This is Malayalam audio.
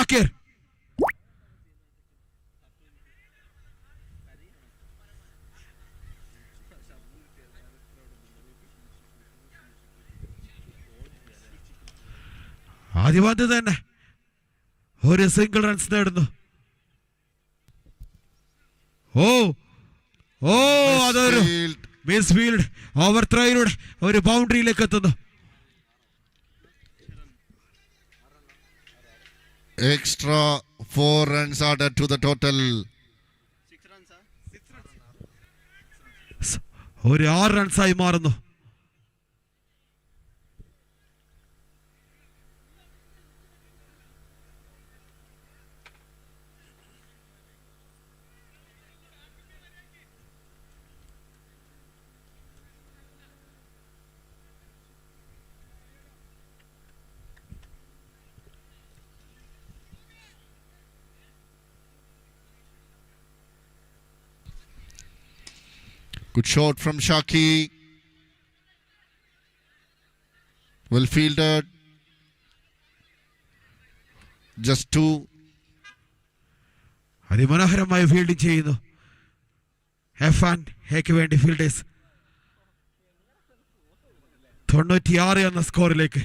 ഷാക്കിർ. ആദ്യ പന്ത് തന്നെ ഒരു സിംഗിൾ റൺസ് നേടുന്നു. അതൊരു മിസ് ഫീൽഡ്. ഓവർ ത്രോയിലൂടെ ഒരു ബൗണ്ടറിയിലേക്ക് എത്തുന്നു. Extra 4 runs added to the total. ഒരു 6 റൺസായി മാറുന്നു. Good shot from Shaki. Well fielded. Just 2. അതിമനോഹരമായി ഫീൽഡിംഗ് ചെയ്യുന്നു ഹേക്ക് വേണ്ടി ഫീൽഡേഴ്സ്. 96 എന്ന സ്കോറിലേക്ക്.